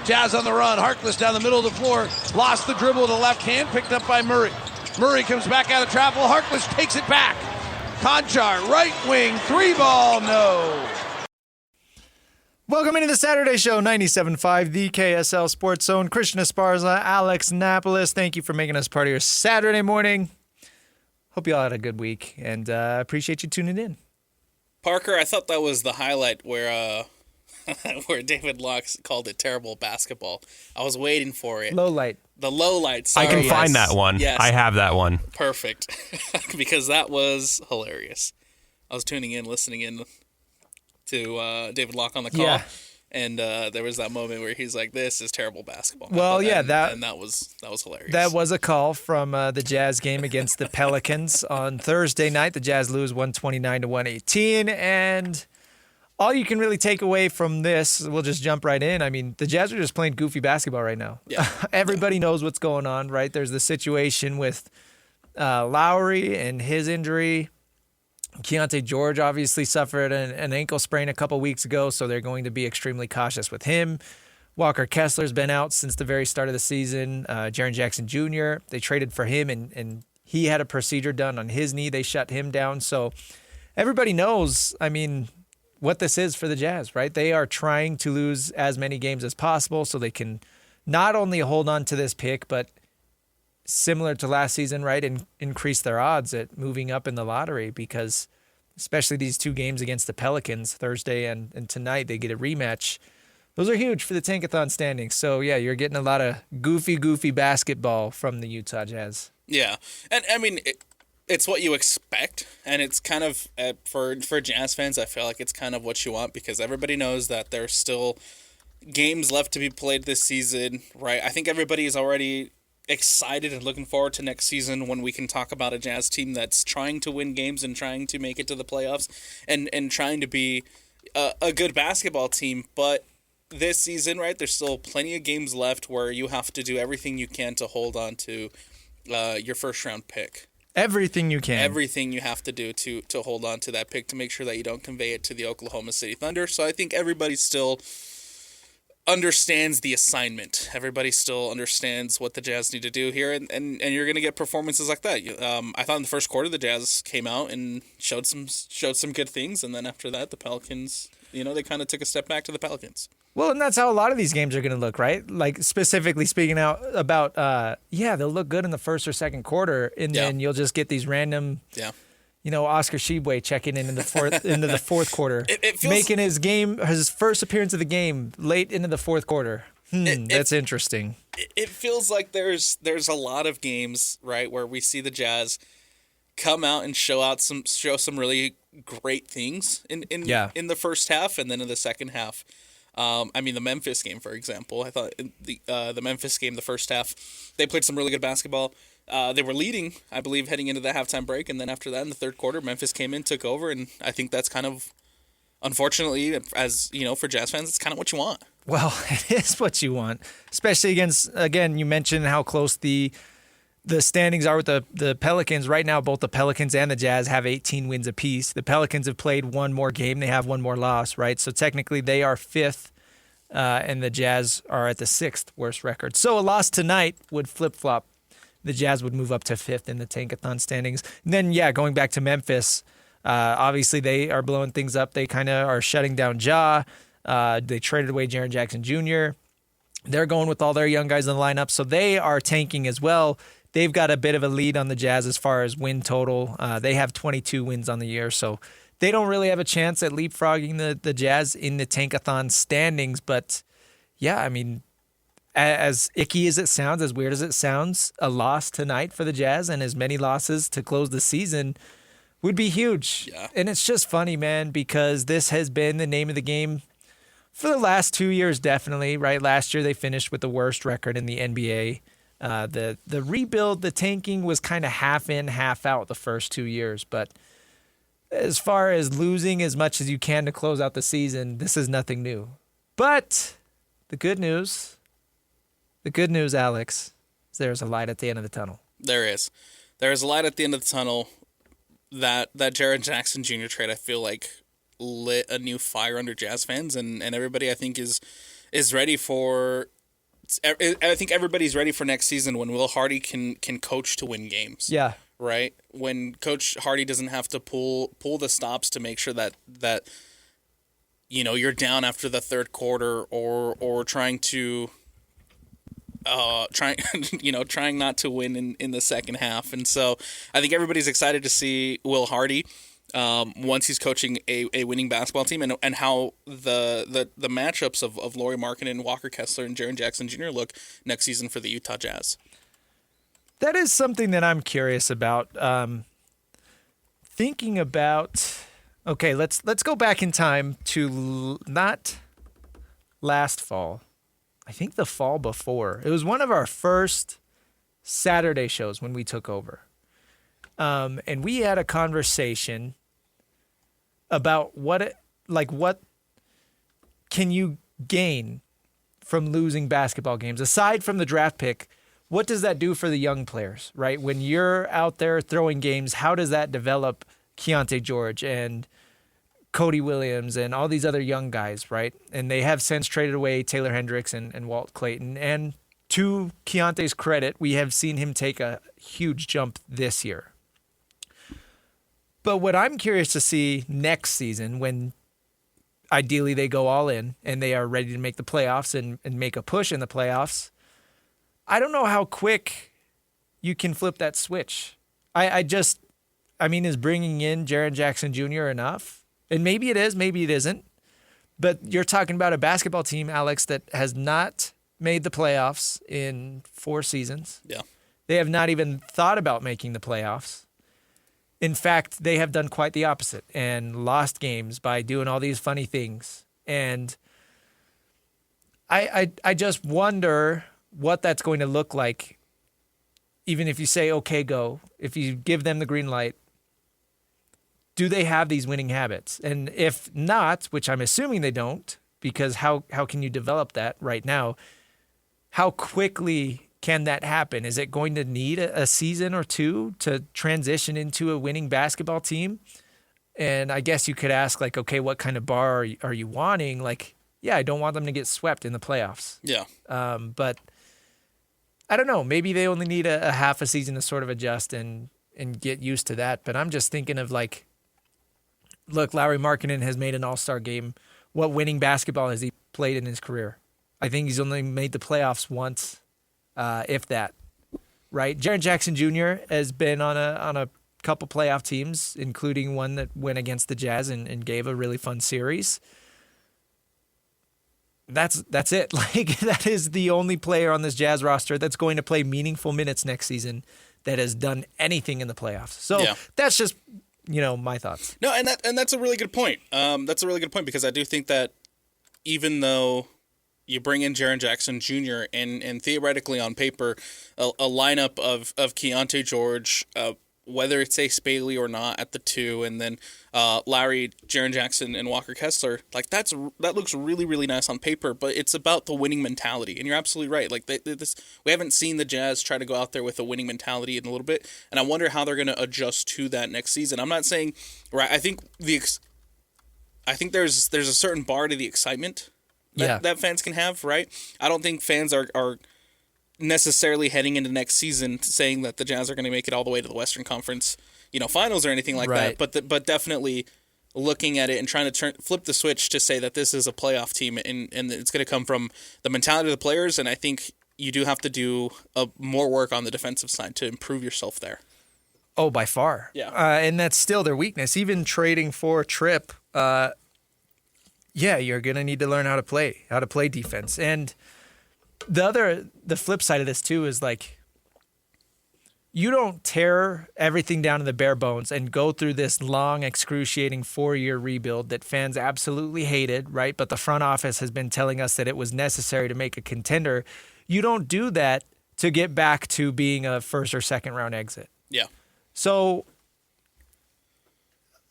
Jazz on the run. Harkless down the middle of the floor. Lost the dribble to the left hand. Picked up by Murray. Murray comes back out of travel. Harkless takes it back. Conchar, right wing, 3-ball, no. Welcome into the Saturday Show, 97.5, the KSL Sports Zone. Christian Esparza, Alex Napoles, thank you for making us part of your Saturday morning. Hope you all had a good week, and appreciate you tuning in. Parker, I thought that was the highlight where where David Locke called it terrible basketball. I was waiting for it. Low light. The low light. I can find that one. Yes. I have that one. Perfect. Because that was hilarious. I was tuning in, listening in to David Locke on the call. Yeah. And there was that moment where he's like, "This is terrible basketball." Well, yeah, that was hilarious. That was a call from the Jazz game against the Pelicans on Thursday night. The Jazz lose 129-118, and all you can really take away from this, we'll just jump right in. I mean, the Jazz are just playing goofy basketball right now. Yeah. Everybody knows what's going on, right? There's the situation with Lowry and his injury. Keontae George obviously suffered an ankle sprain a couple weeks ago, so they're going to be extremely cautious with him. Walker Kessler's been out since the very start of the season. Jaren Jackson Jr., they traded for him, and he had a procedure done on his knee. They shut him down. So everybody knows, I mean, what this is for the Jazz, right? They are trying to lose as many games as possible so they can not only hold on to this pick, but similar to last season, right, and increase their odds at moving up in the lottery, because especially these two games against the Pelicans, Thursday and tonight, they get a rematch. Those are huge for the Tankathon standings. So, yeah, you're getting a lot of goofy basketball from the Utah Jazz. Yeah. And, I mean, it's what you expect, and it's kind of, for Jazz fans, I feel like it's kind of what you want, because everybody knows that there's still games left to be played this season, right? I think everybody is already excited and looking forward to next season when we can talk about a Jazz team that's trying to win games and trying to make it to the playoffs and trying to be a good basketball team. But this season, right, there's still plenty of games left where you have to do everything you can to hold on to your first-round pick. Everything you can. Everything you have to do to hold on to that pick to make sure that you don't convey it to the Oklahoma City Thunder. So I think everybody still understands the assignment. Everybody still understands what the Jazz need to do here, and you're going to get performances like that. I thought in the first quarter the Jazz came out and showed some good things, and then after that the Pelicans, they kind of took a step back to the Pelicans. Well, and that's how a lot of these games are going to look, right? Like, specifically speaking out about, they'll look good in the first or second quarter, and then you'll just get these random, Oscar Tshiebwe checking in the fourth quarter, it feels, making his first appearance of the game late into the fourth quarter. That's interesting. It feels like there's a lot of games, right, where we see the Jazz come out and show some really great things in the first half, and then in the second half. The Memphis game, for example, I thought in the Memphis game, the first half, they played some really good basketball. They were leading, I believe, heading into the halftime break, and then after that, in the third quarter, Memphis came in, took over, and I think that's kind of, unfortunately, as for Jazz fans, it's kind of what you want. Well, it is what you want, especially against, again, you mentioned how close the standings are with the Pelicans. Right now, both the Pelicans and the Jazz have 18 wins apiece. The Pelicans have played one more game. They have one more loss, right? So technically they are fifth, and the Jazz are at the sixth worst record. So a loss tonight would flip-flop. The Jazz would move up to fifth in the Tankathon standings. And then, going back to Memphis, obviously they are blowing things up. They kind of are shutting down Ja. They traded away Jaren Jackson Jr. They're going with all their young guys in the lineup, so they are tanking as well. They've got a bit of a lead on the Jazz as far as win total. They have 22 wins on the year, so they don't really have a chance at leapfrogging the Jazz in the Tankathon standings. But, as icky as it sounds, as weird as it sounds, a loss tonight for the Jazz and as many losses to close the season would be huge. Yeah. And it's just funny, man, because this has been the name of the game for the last 2 years, definitely, right? Last year they finished with the worst record in the NBA. The rebuild, the tanking was kind of half in, half out the first 2 years. But as far as losing as much as you can to close out the season, this is nothing new. But the good news, Alex, is there's a light at the end of the tunnel. There is. There is a light at the end of the tunnel. That Jaren Jackson Jr. trade, I feel like, lit a new fire under Jazz fans, and everybody, I think, is ready for I think everybody's ready for next season when Will Hardy can coach to win games. Yeah. Right? When Coach Hardy doesn't have to pull the stops to make sure that you're down after the third quarter or trying not to win in the second half. And so I think everybody's excited to see Will Hardy once he's coaching a winning basketball team, and how the matchups of Lauri Markkanen, Walker Kessler, and Jaren Jackson Jr. look next season for the Utah Jazz. That is something that I'm curious about. Thinking about, okay, let's go back in time to not last fall. I think the fall before. It was one of our first Saturday shows when we took over. And we had a conversation about what can you gain from losing basketball games? Aside from the draft pick, what does that do for the young players, right? When you're out there throwing games, how does that develop Keontae George and Cody Williams and all these other young guys, right? And they have since traded away Taylor Hendricks and Walt Clayton. And to Keontae's credit, we have seen him take a huge jump this year. But what I'm curious to see next season, when ideally they go all in and they are ready to make the playoffs and make a push in the playoffs, I don't know how quick you can flip that switch. Is bringing in Jaren Jackson Jr. enough? And maybe it is, maybe it isn't. But you're talking about a basketball team, Alex, that has not made the playoffs in 4 seasons. Yeah. They have not even thought about making the playoffs. In fact, they have done quite the opposite and lost games by doing all these funny things. And I just wonder what that's going to look like, even if you say, okay, go. If you give them the green light, do they have these winning habits? And if not, which I'm assuming they don't, because how can you develop that right now? How quickly can that happen? Is it going to need a season or two to transition into a winning basketball team? And I guess you could ask, like, okay, what kind of bar are you wanting? Like, yeah, I don't want them to get swept in the playoffs. Yeah. But I don't know. Maybe they only need a half a season to sort of adjust and get used to that. But I'm just thinking of, like, look, Lauri Markkanen has made an all-star game. What winning basketball has he played in his career? I think he's only made the playoffs once. If that, right? Jaren Jackson Jr. has been on a couple playoff teams, including one that went against the Jazz and gave a really fun series. That's it. Like, that is the only player on this Jazz roster that's going to play meaningful minutes next season that has done anything in the playoffs. So That's just my thoughts. No, and that's a really good point. That's a really good point, because I do think that even though you bring in Jaren Jackson Jr. and theoretically on paper, a lineup of Keontae George, whether it's Ace Bailey or not at the 2, and then Lauri, Jaren Jackson, and Walker Kessler, like that looks really, really nice on paper, but it's about the winning mentality. And you're absolutely right. Like we haven't seen the Jazz try to go out there with a winning mentality in a little bit, and I wonder how they're going to adjust to that next season. I'm not saying, right, I think there's a certain bar to the excitement that fans can have, right? I don't think fans are necessarily heading into next season saying that the Jazz are going to make it all the way to the Western Conference, finals or anything like that. But definitely looking at it and trying to flip the switch to say that this is a playoff team, and it's going to come from the mentality of the players. And I think you do have to do more work on the defensive side to improve yourself there. Oh, by far. Yeah. And that's still their weakness. Even trading for Tripp, you're going to need to learn how to play defense. And the flip side of this too is, like, you don't tear everything down to the bare bones and go through this long, excruciating 4-year rebuild that fans absolutely hated, right? But the front office has been telling us that it was necessary to make a contender. You don't do that to get back to being a first or second round exit. Yeah. So,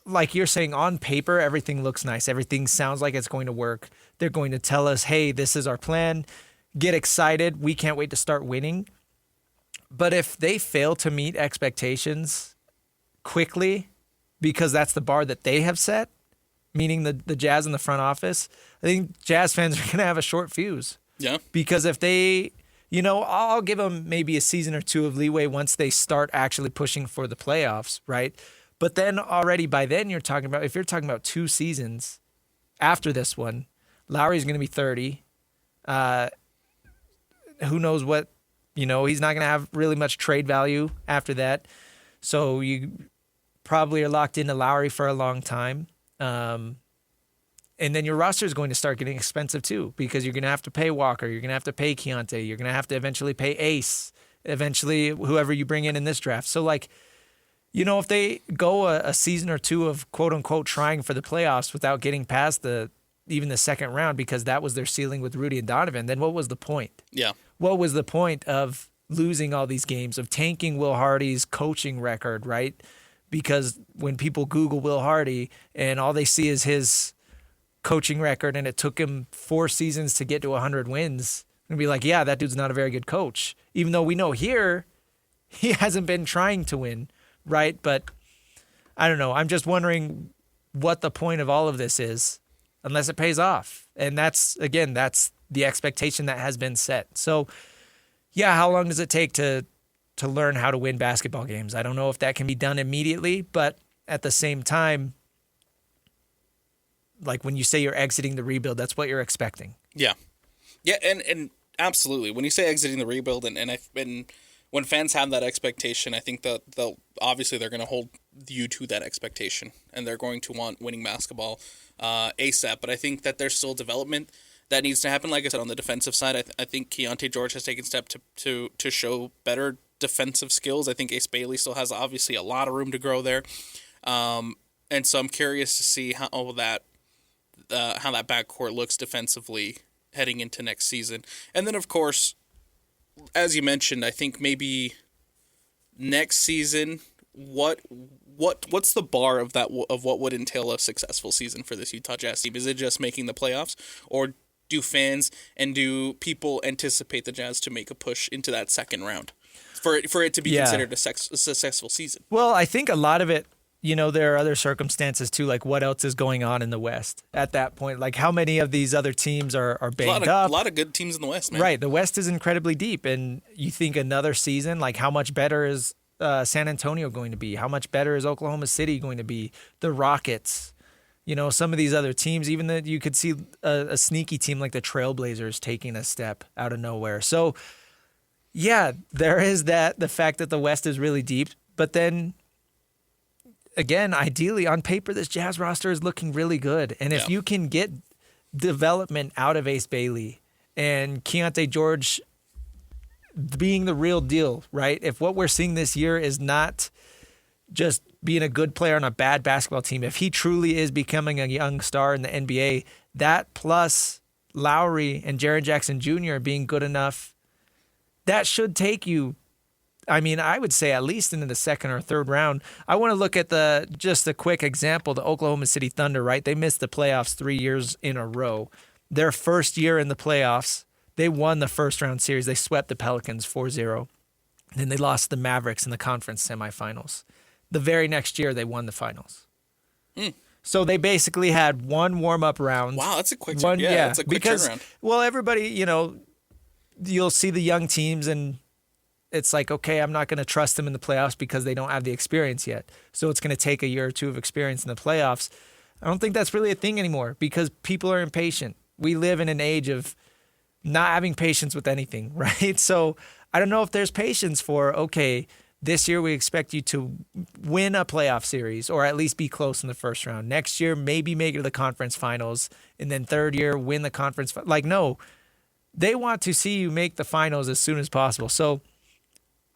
like you're saying, on paper, everything looks nice. Everything sounds like it's going to work. They're going to tell us, hey, this is our plan. Get excited. We can't wait to start winning. But if they fail to meet expectations quickly, because that's the bar that they have set, meaning the Jazz in the front office, I think Jazz fans are going to have a short fuse. Yeah. Because if they, I'll give them maybe a season or two of leeway once they start actually pushing for the playoffs, right? But then already by then if you're talking about 2 seasons after this one, Lowry's going to be 30. Who knows what, he's not going to have really much trade value after that. So you probably are locked into Lowry for a long time. And then your roster is going to start getting expensive too, because you're going to have to pay Walker. You're going to have to pay Keontae. You're going to have to eventually pay Ace, eventually whoever you bring in this draft. So if they go a season or 2 of quote unquote trying for the playoffs without getting past even the second round, because that was their ceiling with Rudy and Donovan, then what was the point? Yeah. What was the point of losing all these games, of tanking Will Hardy's coaching record, right? Because when people Google Will Hardy and all they see is his coaching record, and it took him 4 seasons to get to 100 wins, and be like, yeah, that dude's not a very good coach. Even though we know here he hasn't been trying to win, right? But I don't know. I'm just wondering what the point of all of this is, unless it pays off. And that's the expectation that has been set. So, yeah, how long does it take to learn how to win basketball games? I don't know if that can be done immediately, but at the same time, like when you say you're exiting the rebuild, that's what you're expecting. Yeah. Yeah, and absolutely. When you say exiting the rebuild, and when fans have that expectation, I think that they're going to hold you to that expectation, and they're going to want winning basketball ASAP. But I think that there's still development that needs to happen. Like I said, on the defensive side, I think Keontae George has taken steps to show better defensive skills. I think Ace Bailey still has obviously a lot of room to grow there, and so I'm curious to see how that backcourt looks defensively heading into next season. And then, of course, as you mentioned, I think maybe next season, what's the bar of what would entail a successful season for this Utah Jazz team? Is it just making the playoffs, or do fans and do people anticipate the Jazz to make a push into that second round for it to be considered a successful season? Well, I think a lot of it, there are other circumstances too, like what else is going on in the West at that point. Like how many of these other teams are banged up. A lot of good teams in the West, man. Right. The West is incredibly deep. And you think another season, like how much better is San Antonio going to be? How much better is Oklahoma City going to be? The Rockets, some of these other teams, even that you could see a sneaky team like the Trailblazers taking a step out of nowhere. So, yeah, there is the fact that the West is really deep. But then, again, ideally, on paper, this Jazz roster is looking really good. And if you can get development out of Ace Bailey and Keontae George being the real deal, right? If what we're seeing this year is not just being a good player on a bad basketball team, if he truly is becoming a young star in the NBA, that plus Lowry and Jaren Jackson Jr. being good enough, that should take you, I would say at least into the second or third round. I want to look at just a quick example, the Oklahoma City Thunder, right? They missed the playoffs 3 years in a row. Their first year in the playoffs, they won the first round series. They swept the Pelicans 4-0. Then they lost the Mavericks in the conference semifinals. The very next year, they won the finals. So they basically had one warm-up round. Wow, that's a quick turnaround. Well, everybody, you'll see the young teams and it's like, okay, I'm not going to trust them in the playoffs because they don't have the experience yet. So it's going to take a year or two of experience in the playoffs. I don't think that's really a thing anymore because people are impatient. We live in an age of not having patience with anything, right? So I don't know if there's patience for, okay, this year we expect you to win a playoff series or at least be close in the first round. Next year, maybe make it to the conference finals. And then third year, win the conference. No, they want to see you make the finals as soon as possible. So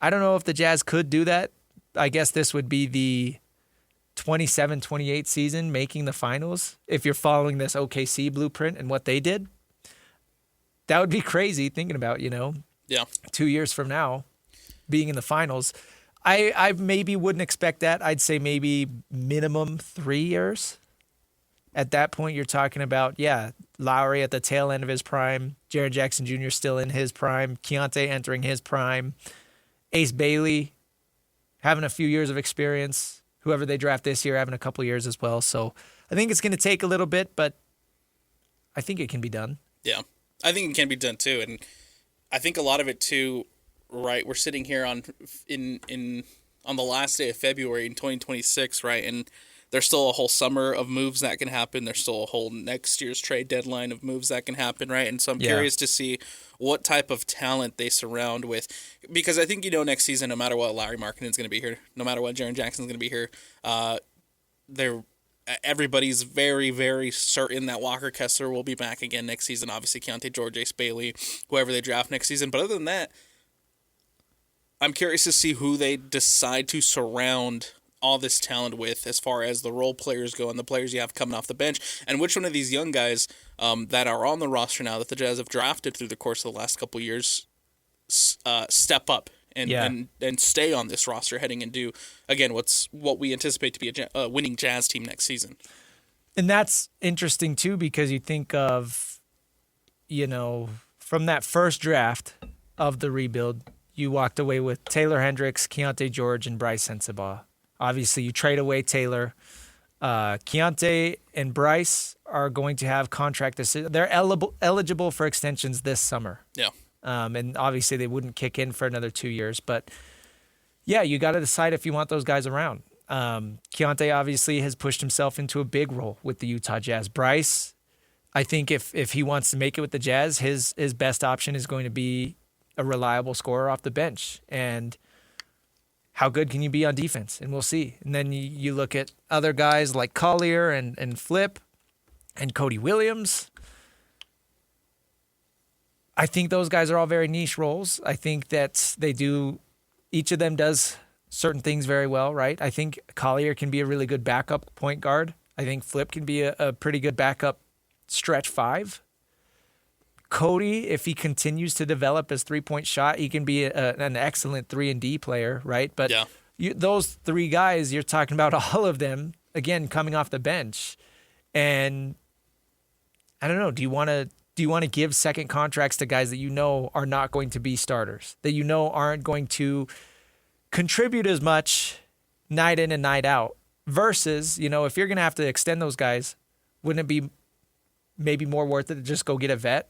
I don't know if the Jazz could do that. I guess this would be the 27-28 season making the finals if you're following this OKC blueprint and what they did. That would be crazy thinking about, 2 years from now being in the finals. I maybe wouldn't expect that. I'd say maybe minimum 3 years. At that point, you're talking about, Lowry at the tail end of his prime, Jaren Jackson Jr. still in his prime, Keontae entering his prime, Ace Bailey having a few years of experience, whoever they draft this year having a couple years as well. So I think it's going to take a little bit, but I think it can be done. Yeah. I think it can be done too, and I think a lot of it too. Right, we're sitting here on the last day of February in 2026, right, and there's still a whole summer of moves that can happen. There's still a whole next year's trade deadline of moves that can happen, right? And so I'm curious to see what type of talent they surround with, because I think next season, no matter what, Larry Markkanen's going to be here, no matter what, Jaren Jackson's going to be here. Everybody's very, very certain that Walker Kessler will be back again next season. Obviously, Keontae George, Ace Bailey, whoever they draft next season. But other than that, I'm curious to see who they decide to surround all this talent with, as far as the role players go and the players you have coming off the bench, and which one of these young guys that are on the roster now that the Jazz have drafted through the course of the last couple of years step up and stay on this roster heading into, again, what we anticipate to be a winning Jazz team next season. And that's interesting too, because you think of, from that first draft of the rebuild, you walked away with Taylor Hendricks, Keontae George, and Bryce Sensabaugh. Obviously, you trade away Taylor. Keontae and Bryce are going to have contract decisions. They're eligible for extensions this summer. Yeah. And obviously, they wouldn't kick in for another 2 years. But, yeah, you got to decide if you want those guys around. Keontae obviously has pushed himself into a big role with the Utah Jazz. Bryce, I think if he wants to make it with the Jazz, his best option is going to be a reliable scorer off the bench. And how good can you be on defense? And we'll see. And then you look at other guys like Collier and Flip and Cody Williams. I think those guys are all very niche roles. I think that each of them does certain things very well, right? I think Collier can be a really good backup point guard. I think Flip can be a pretty good backup stretch five. Cody, if he continues to develop his three-point shot, he can be an excellent 3-and-D player, right? But those three guys, you're talking about all of them, again, coming off the bench. And I don't know, do you want to give second contracts to guys that are not going to be starters, that aren't going to contribute as much night in and night out, versus, if you're going to have to extend those guys, wouldn't it be maybe more worth it to just go get a vet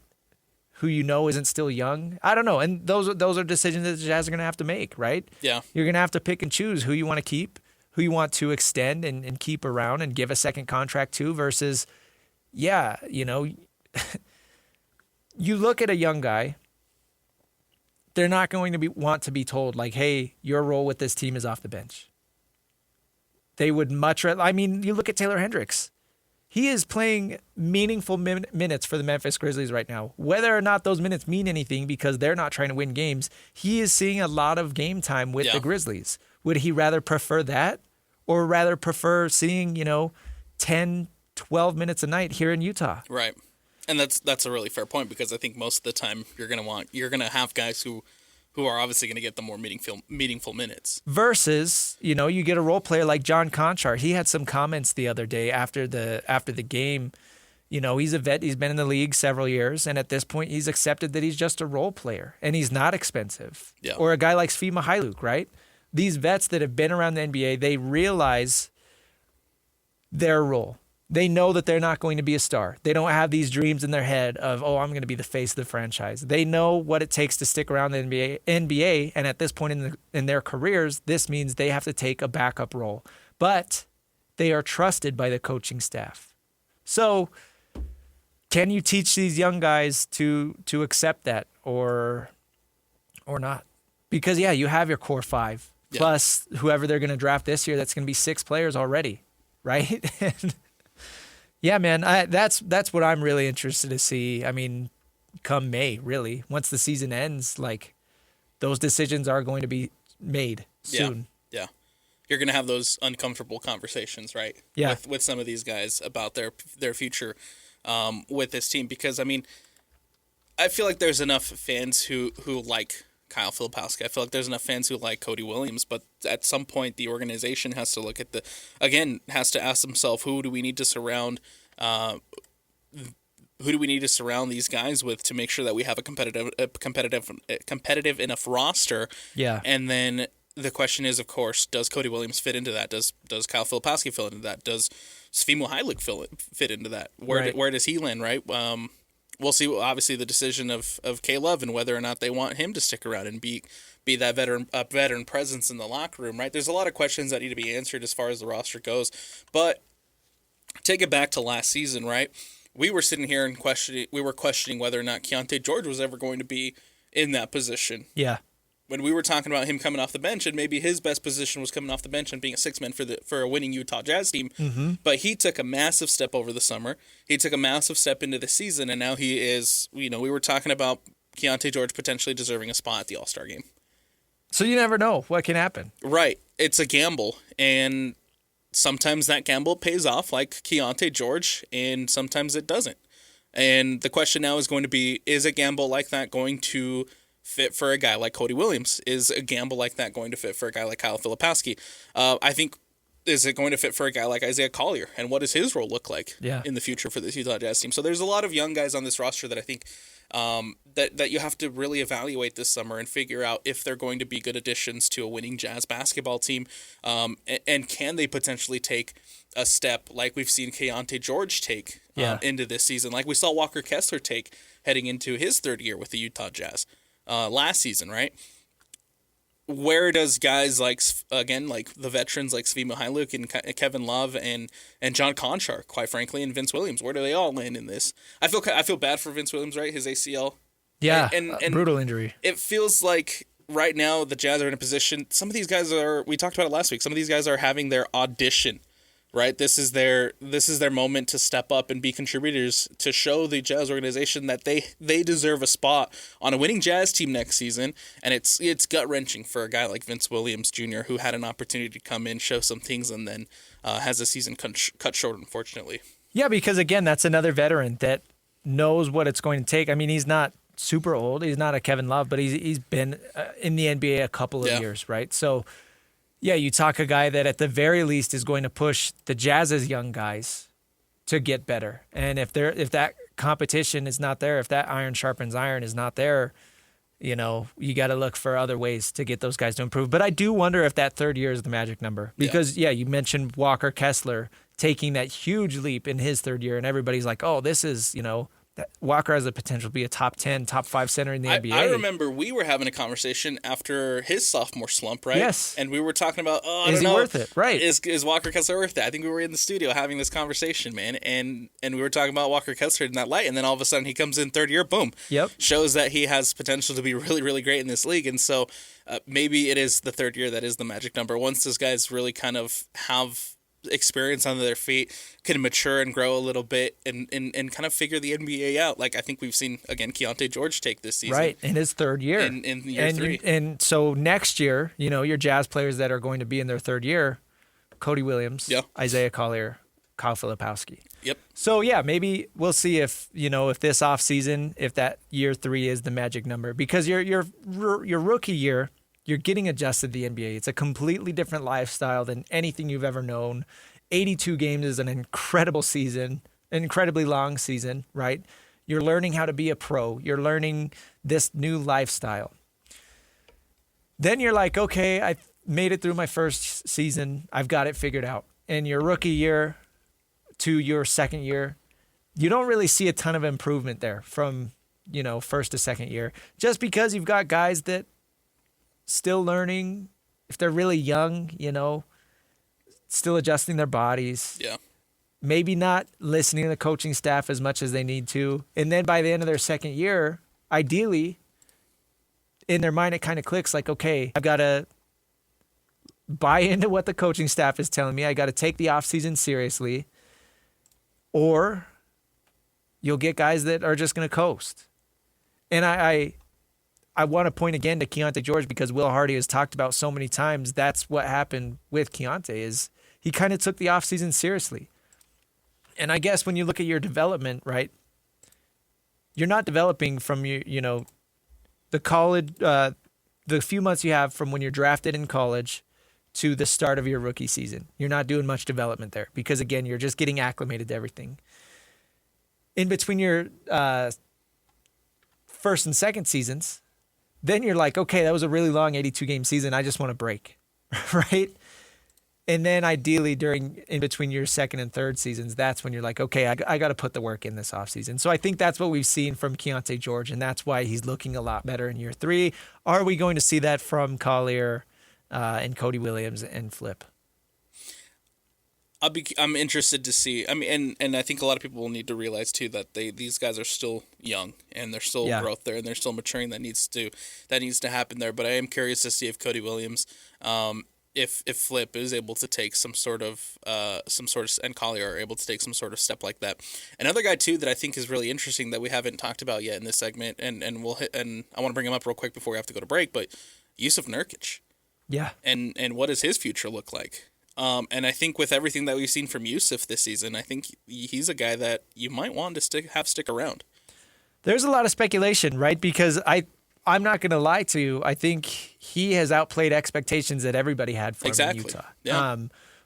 who isn't still young? I don't know. And those are decisions that the Jazz are going to have to make, right? Yeah. You're going to have to pick and choose who you want to keep, who you want to extend and keep around and give a second contract to, versus, you look at a young guy, they're not going to want to be told, like, hey, your role with this team is off the bench. They would much rather, you look at Taylor Hendricks. He is playing meaningful minutes for the Memphis Grizzlies right now. Whether or not those minutes mean anything because they're not trying to win games, he is seeing a lot of game time with the Grizzlies. Would he rather prefer that, or rather prefer seeing, 10, 12 minutes a night here in Utah? Right. And that's a really fair point, because I think most of the time you're gonna have guys who are obviously going to get the more meaningful minutes. Versus, you get a role player like John Conchar. He had some comments the other day after the game. He's a vet. He's been in the league several years, and at this point, he's accepted that he's just a role player, and he's not expensive. Yeah. Or a guy like Svi Mykhailiuk, right? These vets that have been around the NBA, they realize their role. They know that they're not going to be a star. They don't have these dreams in their head of, I'm going to be the face of the franchise. They know what it takes to stick around the NBA, and at this point in their careers, this means they have to take a backup role. But they are trusted by the coaching staff. So can you teach these young guys to accept that or not? Because, you have your core five, plus whoever they're going to draft this year, that's going to be 6 players already, right? Yeah, man, that's what I'm really interested to see. Come May, really. Once the season ends, like, those decisions are going to be made soon. Yeah. You're going to have those uncomfortable conversations, right? Yeah. With some of these guys about their future with this team, because, I feel like there's enough fans who like Kyle Filipowski. I feel like there's enough fans who like Cody Williams, but at some point the organization has to look at has to ask themselves, who do we need to surround these guys with to make sure that we have a competitive enough roster? Yeah. And then the question is, of course, does Cody Williams fit into that? Does Kyle Filipowski fit into that? Does Svi Mykhailiuk fit into that? Where does he land, right? we'll see, obviously, the decision of K-Love and whether or not they want him to stick around and be that veteran presence in the locker room, right? There's a lot of questions that need to be answered as far as the roster goes. But take it back to last season, right? We were sitting here and questioning whether or not Keontae George was ever going to be in that position. Yeah. When we were talking about him coming off the bench, and maybe his best position was coming off the bench and being a six-man for a winning Utah Jazz team. Mm-hmm. But he took a massive step over the summer. He took a massive step into the season, and now he is, we were talking about Keontae George potentially deserving a spot at the All-Star game. So you never know what can happen. Right. It's a gamble, and sometimes that gamble pays off, like Keontae George, and sometimes it doesn't. And the question now is going to be, is a gamble like that going to fit for a guy like Cody Williams? Is a gamble like that going to fit for a guy like Kyle Filipowski? I think, is it going to fit for a guy like Isaiah Collier? And what does his role look like in the future for this Utah Jazz team? So there's a lot of young guys on this roster that I think that you have to really evaluate this summer and figure out if they're going to be good additions to a winning Jazz basketball team, and can they potentially take a step like we've seen Keontae George take into this season, like we saw Walker Kessler take heading into his third year with the Utah Jazz last season, right? Where does guys like the veterans like Svi Mykhailiuk and Kevin Love and John Conchar, quite frankly, and Vince Williams, where do they all land in this? I feel bad for Vince Williams, right? His ACL. Yeah, and brutal injury. It feels like right now the Jazz are in a position. Some of these guys we talked about it last week. Some of these guys are having their audition, right? This is their moment to step up and be contributors, to show the Jazz organization that they deserve a spot on a winning Jazz team next season. And it's gut-wrenching for a guy like Vince Williams Jr., who had an opportunity to come in, show some things, and then has the season cut short, unfortunately. Yeah, because again, that's another veteran that knows what it's going to take. I mean, he's not super old. He's not a Kevin Love, but he's been in the NBA a couple of years, right? So yeah, you talk a guy that at the very least is going to push the Jazz's young guys to get better. And if that competition is not there, if that iron sharpens iron is not there, you got to look for other ways to get those guys to improve. But I do wonder if that third year is the magic number. Because, you mentioned Walker Kessler taking that huge leap in his third year, and everybody's like, oh, this is, that Walker has the potential to be a top 10, top 5 center in the NBA. I remember we were having a conversation after his sophomore slump, right? Yes. And we were talking about, is he worth it? Right. Is Walker Kessler worth it? I think we were in the studio having this conversation, man. And we were talking about Walker Kessler in that light. And then all of a sudden he comes in third year, boom. Yep. Shows that he has potential to be really, really great in this league. And so maybe it is the third year that is the magic number. Once those guys really kind of have experience under their feet, can mature and grow a little bit and kind of figure the NBA out. Like I think we've seen, again, Keontae George take this season. Right, in his third year. In year three. And so next year, your Jazz players that are going to be in their third year, Cody Williams, Isaiah Collier, Kyle Filipowski. Yep. So yeah, maybe we'll see if this offseason, if that year 3 is the magic number. Because your rookie year, you're getting adjusted to the NBA. It's a completely different lifestyle than anything you've ever known. 82 games is an incredible season, an incredibly long season, right? You're learning how to be a pro. You're learning this new lifestyle. Then you're like, okay, I made it through my first season. I've got it figured out. And your rookie year to your second year, you don't really see a ton of improvement there from, first to second year. Just because you've got guys that still learning, if they're really young, still adjusting their bodies. Yeah. Maybe not listening to the coaching staff as much as they need to. And then by the end of their second year, ideally, in their mind, it kind of clicks like, okay, I've got to buy into what the coaching staff is telling me. I got to take the offseason seriously. Or you'll get guys that are just going to coast. And I want to point again to Keontae George because Will Hardy has talked about so many times that's what happened with Keontae is he kind of took the offseason seriously. And I guess when you look at your development, right, you're not developing from your, the college, the few months you have from when you're drafted in college to the start of your rookie season. You're not doing much development there because, again, you're just getting acclimated to everything. In between your first and second seasons, then you're like, okay, that was a really long 82-game season. I just want to break, right? And then ideally in between your second and third seasons, that's when you're like, okay, I got to put the work in this offseason. So I think that's what we've seen from Keontae George, and that's why he's looking a lot better in year 3. Are we going to see that from Collier and Cody Williams and Flip? I'm interested to see. I mean, and I think a lot of people will need to realize too that these guys are still young and there's still growth there and they're still maturing that needs to happen there. But I am curious to see if Cody Williams, if Flip is able to take some sort of and Collier are able to take some sort of step like that. Another guy too that I think is really interesting that we haven't talked about yet in this segment, and we'll hit, and I want to bring him up real quick before we have to go to break, but Yusuf Nurkic. Yeah. And what does his future look like? And I think with everything that we've seen from Yusuf this season, I think he's a guy that you might want to stick around. There's a lot of speculation, right? Because I'm not going to lie to you. I think he has outplayed expectations that everybody had for him in Utah. Yeah.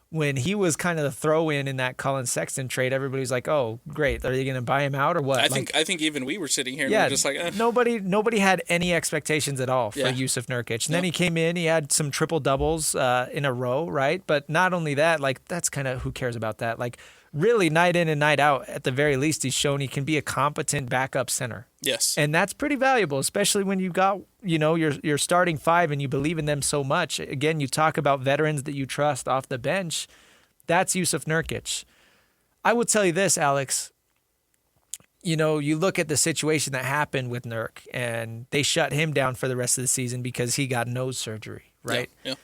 When he was kind of the throw-in in that Colin Sexton trade, everybody was like, "Oh, great! Are they going to buy him out or what?" I think even we were sitting here and we were just like, nobody had any expectations at all for Yusuf Nurkic. And then he came in, he had some triple doubles in a row, right? But not only that, like that's kind of who cares about that? Like really, night in and night out, at the very least, he's shown he can be a competent backup center. Yes, and that's pretty valuable, especially when you've got your starting 5 and you believe in them so much. Again, you talk about veterans that you trust off the bench. That's Yusuf Nurkic. I will tell you this, Alex. You look at the situation that happened with Nurk, and they shut him down for the rest of the season because he got nose surgery, right? Yeah.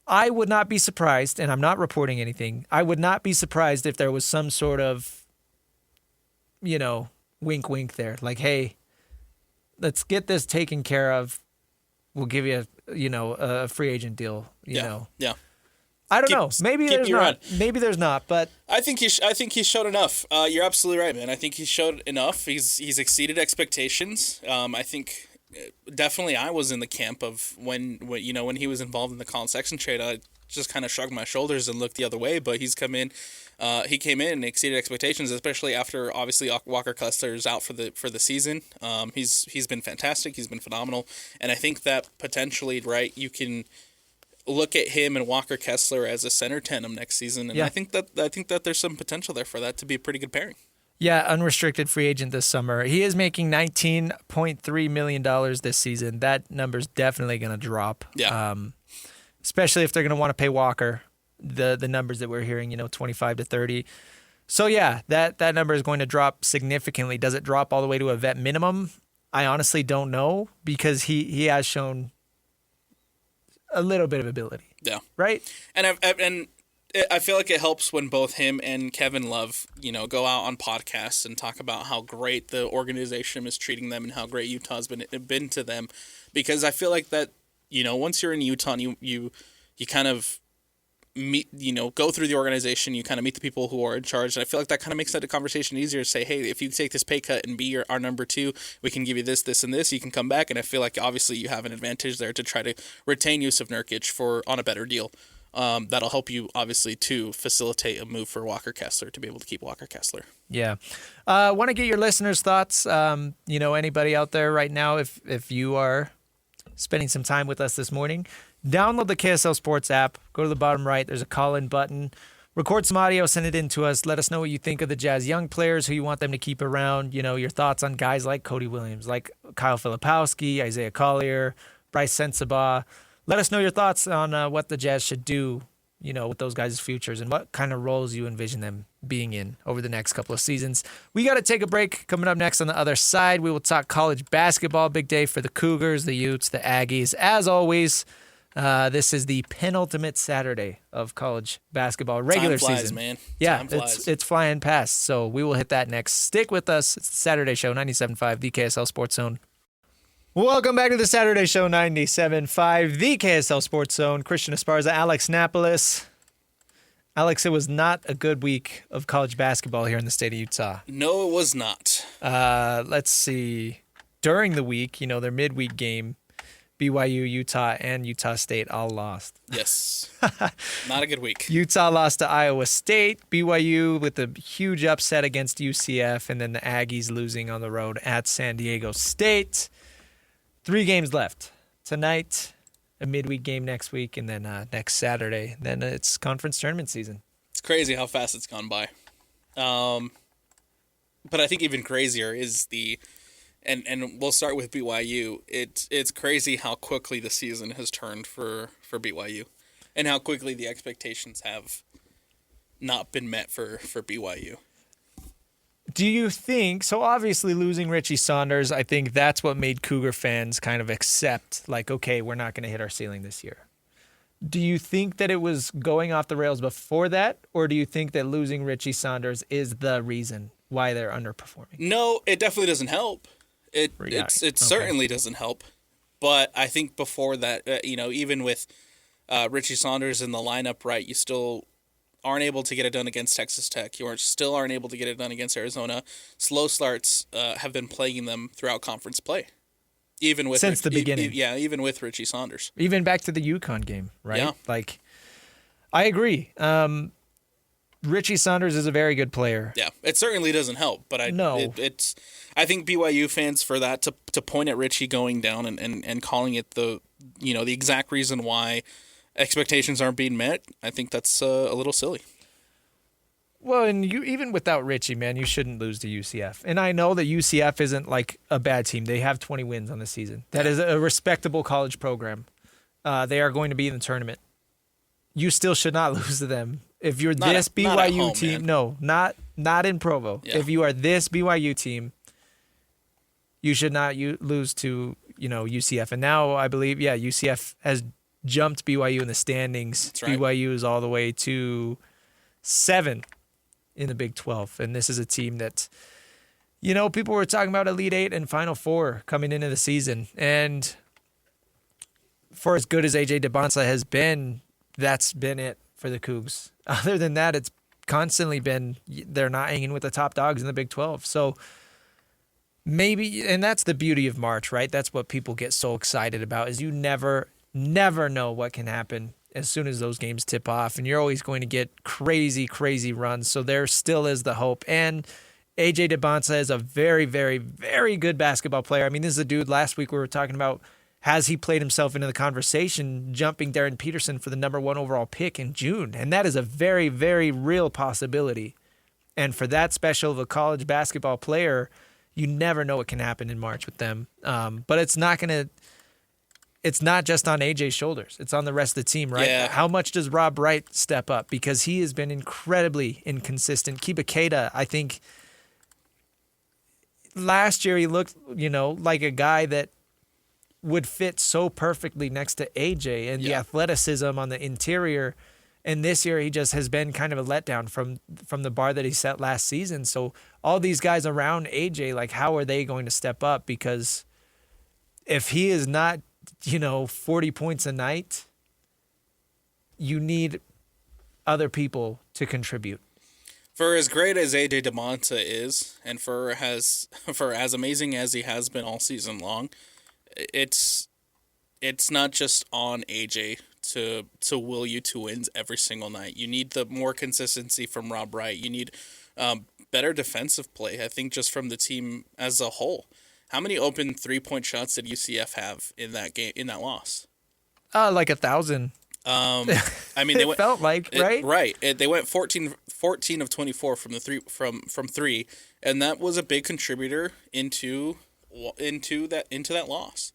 I would not be surprised, and I'm not reporting anything, I would not be surprised if there was some sort of, wink, wink there. Like, hey, let's get this taken care of. We'll give you a free agent deal, Yeah. I don't know. Maybe there's not. Maybe there's not. But I think he showed enough. You're absolutely right, man. I think he showed enough. He's exceeded expectations. I think definitely I was in the camp of when he was involved in the Colin Sexton trade. I just kind of shrugged my shoulders and looked the other way. But he's come in. He came in and exceeded expectations, especially after obviously Walker Kessler's out for the season. He's been fantastic. He's been phenomenal, and I think that potentially, right, you can look at him and Walker Kessler as a center tandem next season, and I think that there's some potential there for that to be a pretty good pairing. Yeah, unrestricted free agent this summer. He is making $19.3 million this season. That number's definitely going to drop. Yeah. Especially if they're going to want to pay Walker the numbers that we're hearing, 25 to 30. So yeah, that number is going to drop significantly. Does it drop all the way to a vet minimum? I honestly don't know because he has shown a little bit of ability. Yeah. Right? And I feel like it helps when both him and Kevin Love, go out on podcasts and talk about how great the organization is treating them and how great Utah's been to them, because I feel like that, once you're in Utah and you kind of meet, go through the organization, you kind of meet the people who are in charge. And I feel like that kind of makes that a conversation easier to say, hey, if you take this pay cut and be our number 2, we can give you this, this, and this. You can come back. And I feel like obviously you have an advantage there to try to retain Yusuf Nurkic on a better deal. That'll help you obviously to facilitate a move for Walker Kessler to be able to keep Walker Kessler. Yeah. Want to get your listeners' thoughts. Anybody out there right now, if you are spending some time with us this morning, download the KSL Sports app. Go to the bottom right. There's a call-in button. Record some audio. Send it in to us. Let us know what you think of the Jazz young players, who you want them to keep around. Your thoughts on guys like Cody Williams, like Kyle Filipowski, Isaiah Collier, Bryce Sensabaugh. Let us know your thoughts on what the Jazz should do, with those guys' futures and what kind of roles you envision them being in over the next couple of seasons. We got to take a break. Coming up next on the other side, we will talk college basketball. Big day for the Cougars, the Utes, the Aggies. As always, this is the penultimate Saturday of college basketball regular Time flies, season. Man. Yeah, Time flies. It's flying past. So we will hit that next. Stick with us. It's the Saturday Show, 97.5, the KSL Sports Zone. Welcome back to the Saturday Show, 97.5, the KSL Sports Zone. Christian Esparza, Alex Napoles. Alex, it was not a good week of college basketball here in the state of Utah. No, it was not. Let's see. During the week, their midweek game, BYU, Utah, and Utah State all lost. Yes. Not a good week. Utah lost to Iowa State, BYU with a huge upset against UCF, and then the Aggies losing on the road at San Diego State. 3 games left. Tonight, a midweek game next week, and then next Saturday. Then it's conference tournament season. It's crazy how fast it's gone by. But I think even crazier is and we'll start with BYU. It's crazy how quickly the season has turned for BYU, and how quickly the expectations have not been met for BYU. Do you think, so obviously losing Richie Saunders, I think that's what made Cougar fans kind of accept, like, okay, we're not going to hit our ceiling this year. Do you think that it was going off the rails before that, or do you think that losing Richie Saunders is the reason why they're underperforming? No, it definitely doesn't help. It certainly doesn't help. But I think before that, even with Richie Saunders in the lineup, right, you still aren't able to get it done against Texas Tech. You still aren't able to get it done against Arizona. Slow starts have been plaguing them throughout conference play. Even with Since the beginning. Even with Richie Saunders. Even back to the UConn game, right? Yeah. Like, I agree. Richie Saunders is a very good player. Yeah, it certainly doesn't help, but I think BYU fans, for that to point at Richie going down and calling it the exact reason why expectations aren't being met, I think that's a little silly. Well, and even without Richie, man, you shouldn't lose to UCF. And I know that UCF isn't like a bad team. They have 20 wins on the season. That is a respectable college program. They are going to be in the tournament. You still should not lose to them. If you're this BYU home, team, man. no, not in Provo. Yeah. If you are this BYU team, you should not lose to UCF. And now I believe, UCF has jumped BYU in the standings. That's right. BYU is all the way to 7 in the Big 12. And this is a team that, people were talking about Elite 8 and Final 4 coming into the season. And for as good as AJ DeBonsa has been, that's been it for the Cougs. Other than that, it's constantly been they're not hanging with the top dogs in the Big 12. So maybe, and that's the beauty of March, right? That's what people get so excited about, is you never know what can happen as soon as those games tip off, and you're always going to get crazy, crazy runs. So there still is the hope. And AJ DeBonsa is a very, very, very good basketball player. I mean, this is a dude, last week we were talking about, has he played himself into the conversation, jumping Darren Peterson for the number 1 overall pick in June? And that is a very, very real possibility. And for that special of a college basketball player, you never know what can happen in March with them. But it's not just on AJ's shoulders. It's on the rest of the team, right? Yeah. How much does Rob Wright step up? Because he has been incredibly inconsistent. Kiba Keita, I think, last year he looked, like a guy that would fit so perfectly next to AJ and the athleticism on the interior. And this year he just has been kind of a letdown from the bar that he set last season. So all these guys around AJ, like, how are they going to step up? Because if he is not, 40 points a night, you need other people to contribute. For as great as AJ DeMonta is, and for as amazing as he has been all season long, it's not just on AJ to will you to wins every single night. You need the more consistency from Rob Wright. You need better defensive play, I think, just from the team as a whole. How many open 3-point shots did UCF have in that game, in that loss? Like 1,000. I mean, they went, felt like, right? Right. They went 14 of 24 from from three, and that was a big contributor into that loss.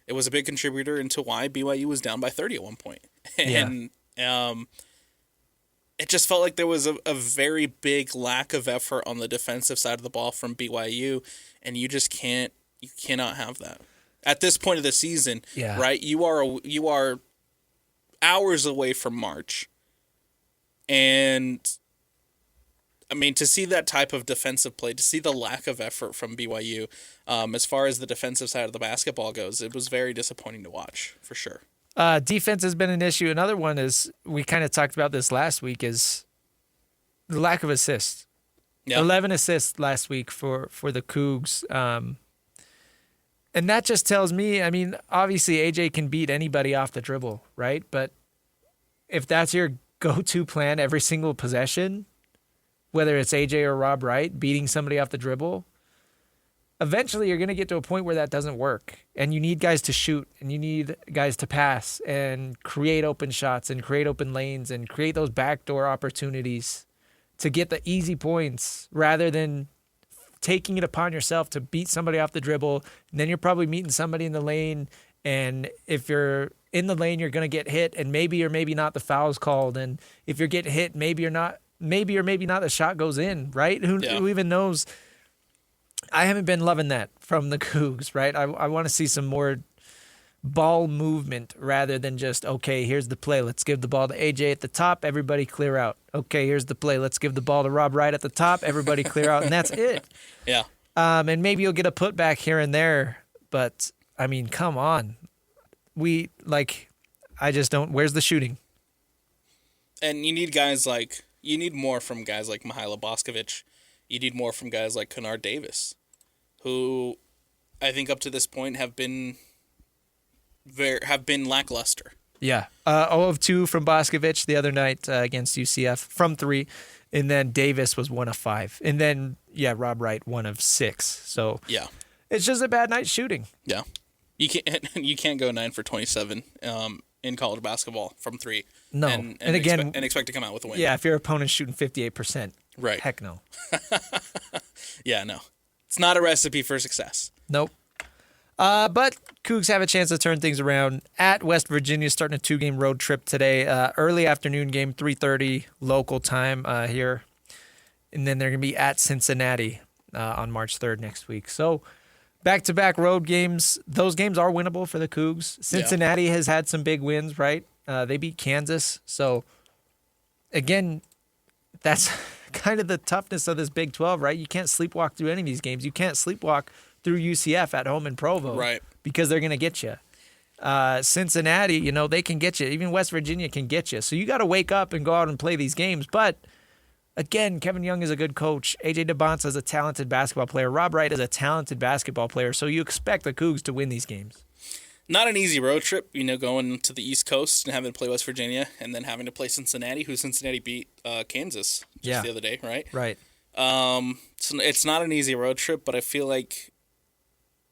It was a big contributor into why BYU was down by 30 at one point. And it just felt like there was a very big lack of effort on the defensive side of the ball from BYU, and you cannot have that. At this point of the season, right? You are hours away from March. And I mean, to see that type of defensive play, to see the lack of effort from BYU, as far as the defensive side of the basketball goes, it was very disappointing to watch, for sure. Defense has been an issue. Another one is, we kind of talked about this last week, is the lack of assists. Yeah. 11 assists last week for the Cougs. And that just tells me, I mean, obviously AJ can beat anybody off the dribble, right? But if that's your go-to plan every single possession, whether it's AJ or Rob Wright beating somebody off the dribble, eventually you're going to get to a point where that doesn't work, and you need guys to shoot, and you need guys to pass and create open shots and create open lanes and create those backdoor opportunities to get the easy points rather than taking it upon yourself to beat somebody off the dribble. And then you're probably meeting somebody in the lane, and if you're in the lane, you're going to get hit, and maybe or maybe not the foul's called. And if you're getting hit, maybe or maybe not the shot goes in, right? Who even knows? I haven't been loving that from the Cougs, right? I want to see some more ball movement rather than just, okay, here's the play. Let's give the ball to AJ at the top. Everybody clear out. Okay, here's the play. Let's give the ball to Rob Wright at the top. Everybody clear out. And that's it. Yeah. And maybe you'll get a putback here and there. But, I mean, come on. I just don't. Where's the shooting? And you need more from guys like Mihailo Boskovic. You need more from guys like Kennard Davis, who I think up to this point have been lackluster. Yeah. 0 of 2 from Boskovic the other night against UCF from 3. And then Davis was 1 of 5. And then, Rob Wright 1 of 6. So yeah, it's just a bad night shooting. Yeah. You can't go 9 for 27 in college basketball from 3. No. And again, expect to come out with a win. Yeah, if your opponent's shooting 58%. Right. Heck no. Yeah, no. It's not a recipe for success. Nope. But Cougs have a chance to turn things around at West Virginia, starting a 2-game road trip today. Early afternoon game, 3:30 local time here. And then they're going to be at Cincinnati on March 3rd next week. So back-to-back road games. Those games are winnable for the Cougs. Cincinnati has had some big wins, right? They beat Kansas. So, again, that's kind of the toughness of this Big 12, right? You can't sleepwalk through any of these games. You can't sleepwalk through UCF at home in Provo, right? Because they're going to get you. Cincinnati, they can get you. Even West Virginia can get you. So you got to wake up and go out and play these games. But again, Kevin Young is a good coach. AJ DeBonsa is a talented basketball player. Rob Wright is a talented basketball player. So you expect the Cougs to win these games. Not an easy road trip, going to the East Coast and having to play West Virginia and then having to play Cincinnati, who Cincinnati beat Kansas just the other day, right? Right. So it's not an easy road trip, but I feel like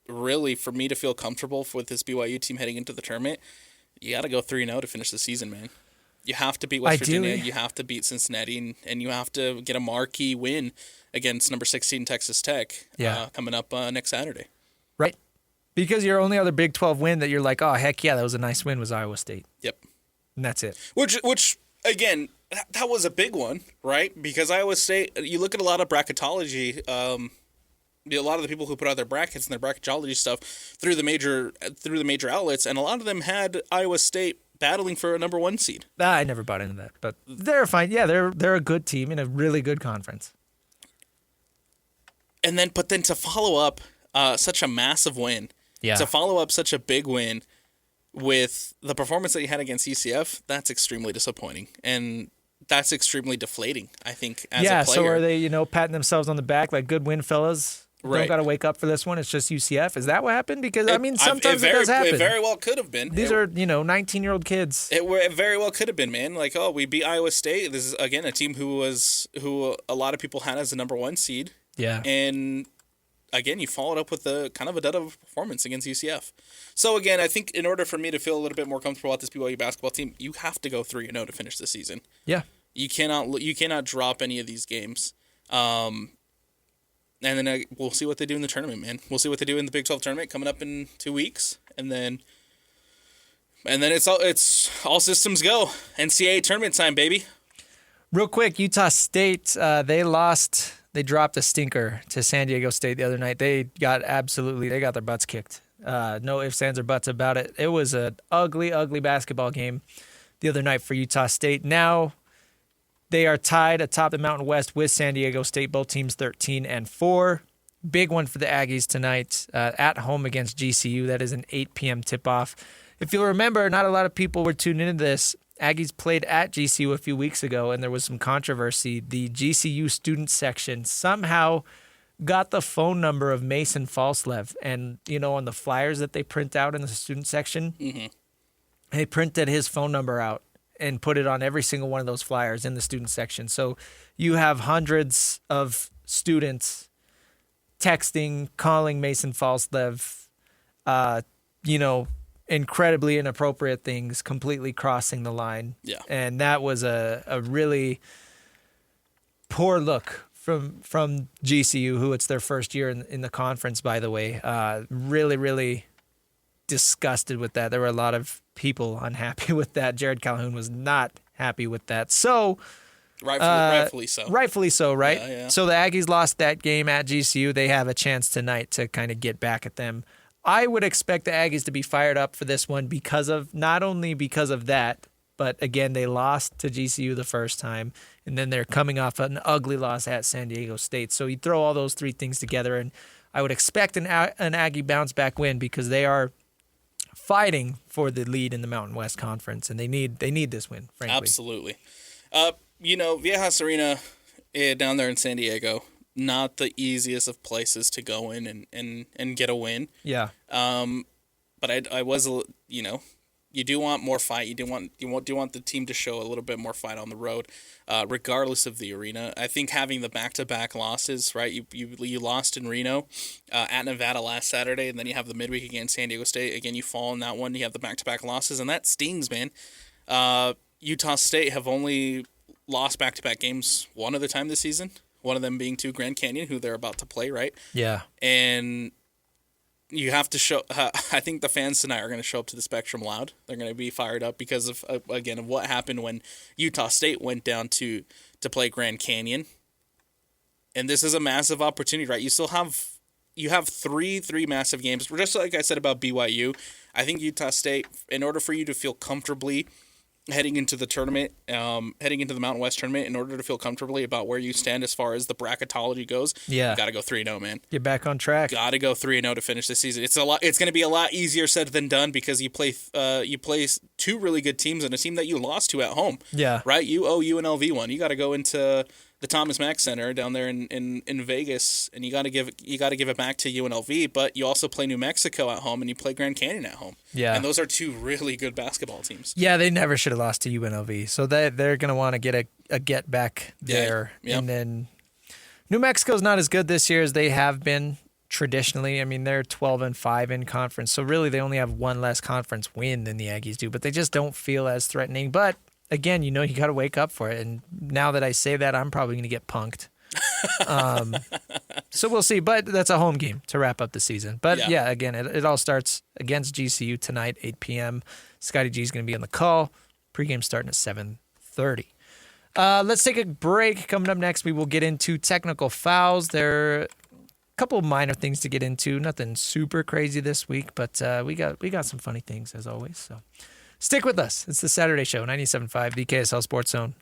really for me to feel comfortable with this BYU team heading into the tournament, you got to go 3-0 to finish the season, man. You have to beat West Virginia, you have to beat Cincinnati, and you have to get a marquee win against number 16 Texas Tech coming up next Saturday. Right. Because your only other Big 12 win that you're like, oh, heck yeah, that was a nice win was Iowa State. Yep. And that's it. Which again, that was a big one, right? Because Iowa State, you look at a lot of bracketology, a lot of the people who put out their brackets and their bracketology stuff through the major outlets, and a lot of them had Iowa State battling for a number 1 seed. I never bought into that, but they're fine. Yeah, they're a good team in a really good conference. But then to follow up such a massive win, to follow up such a big win with the performance that you had against UCF, that's extremely disappointing. And that's extremely deflating, I think, as a player. So are they, patting themselves on the back like, good win, fellas? Right. Don't got to wake up for this one. It's just UCF. Is that what happened? Because, sometimes it does happen. It very well could have been. These are, 19-year-old kids. It very well could have been, man. Like, we beat Iowa State. This is, again, a team who a lot of people had as the number 1 seed. Yeah. And again, you followed up with a kind of a dud of a performance against UCF. So again, I think in order for me to feel a little bit more comfortable about this BYU basketball team, you have to go 3-0 to finish the season. Yeah. You cannot drop any of these games. And then we'll see what they do in the tournament, man. We'll see what they do in the Big 12 tournament coming up in 2 weeks, and then it's all systems go. NCAA tournament time, baby. Real quick, Utah State, they dropped a stinker to San Diego State the other night. They got their butts kicked. No ifs, ands, or buts about it. It was an ugly, ugly basketball game the other night for Utah State. Now they are tied atop the Mountain West with San Diego State, both teams 13-4. Big one for the Aggies tonight at home against GCU. That is an 8 p.m. tip-off. If you'll remember, not a lot of people were tuned into this. Aggies played at GCU a few weeks ago, and there was some controversy. The GCU student section somehow got the phone number of Mason Falslev. And, on the flyers that they print out in the student section, they printed his phone number out and put it on every single one of those flyers in the student section. So you have hundreds of students texting, calling Mason Falslev, incredibly inappropriate things, completely crossing the line. Yeah. And that was a really poor look from GCU, who it's their first year in the conference, by the way. Really, really disgusted with that. There were a lot of people unhappy with that. Jared Calhoun was not happy with that. So rightfully so. Rightfully so, right? Yeah. So the Aggies lost that game at GCU. They have a chance tonight to kind of get back at them. I would expect the Aggies to be fired up for this one not only because of that, but again, they lost to GCU the first time, and then they're coming off an ugly loss at San Diego State. So you throw all those three things together, and I would expect an Aggie bounce-back win because they are fighting for the lead in the Mountain West Conference, and they need this win, frankly. Absolutely. Viejas Arena down there in San Diego, not the easiest of places to go in and get a win. Yeah. But I was, you do want more fight. You do want the team to show a little bit more fight on the road, regardless of the arena. I think having the back-to-back losses, right? You lost in Reno, at Nevada last Saturday, and then you have the midweek against San Diego State. Again, you fall in that one. You have the back-to-back losses, and that stings, man. Utah State have only lost back-to-back games one other time this season. One of them being to Grand Canyon, who they're about to play, right? Yeah. And you have to show. I think the fans tonight are going to show up to the Spectrum loud. They're going to be fired up because of what happened when Utah State went down to play Grand Canyon. And this is a massive opportunity, right? You have three massive games. Just like I said about BYU, I think Utah State, in order for you to feel comfortably heading into the tournament, heading into the Mountain West tournament, in order to feel comfortably about where you stand as far as the bracketology goes, you got to go 3-0, man. Get back on track. Got to go 3-0 to finish the season. It's going to be a lot easier said than done because you play two really good teams and a team that you lost to at home. Yeah. Right? You owe UNLV one. You got to go into the Thomas Mack Center down there in Vegas, and you got to give it back to UNLV. But you also play New Mexico at home, and you play Grand Canyon at home. Yeah, and those are two really good basketball teams. Yeah, they never should have lost to UNLV, so they're going to want to get a get back there. Yeah. And then New Mexico's not as good this year as they have been traditionally. I mean, they're 12-5 in conference, so really they only have one less conference win than the Aggies do. But they just don't feel as threatening. But again, you got to wake up for it. And now that I say that, I'm probably going to get punked. So we'll see. But that's a home game to wrap up the season. But yeah again, it all starts against GCU tonight, 8 p.m. Scotty G is going to be on the call. Pregame starting at 7:30. Let's take a break. Coming up next, we will get into technical fouls. There are a couple of minor things to get into. Nothing super crazy this week, but we got some funny things as always. So stick with us. It's the Saturday Show, 97.5, the KSL Sports Zone.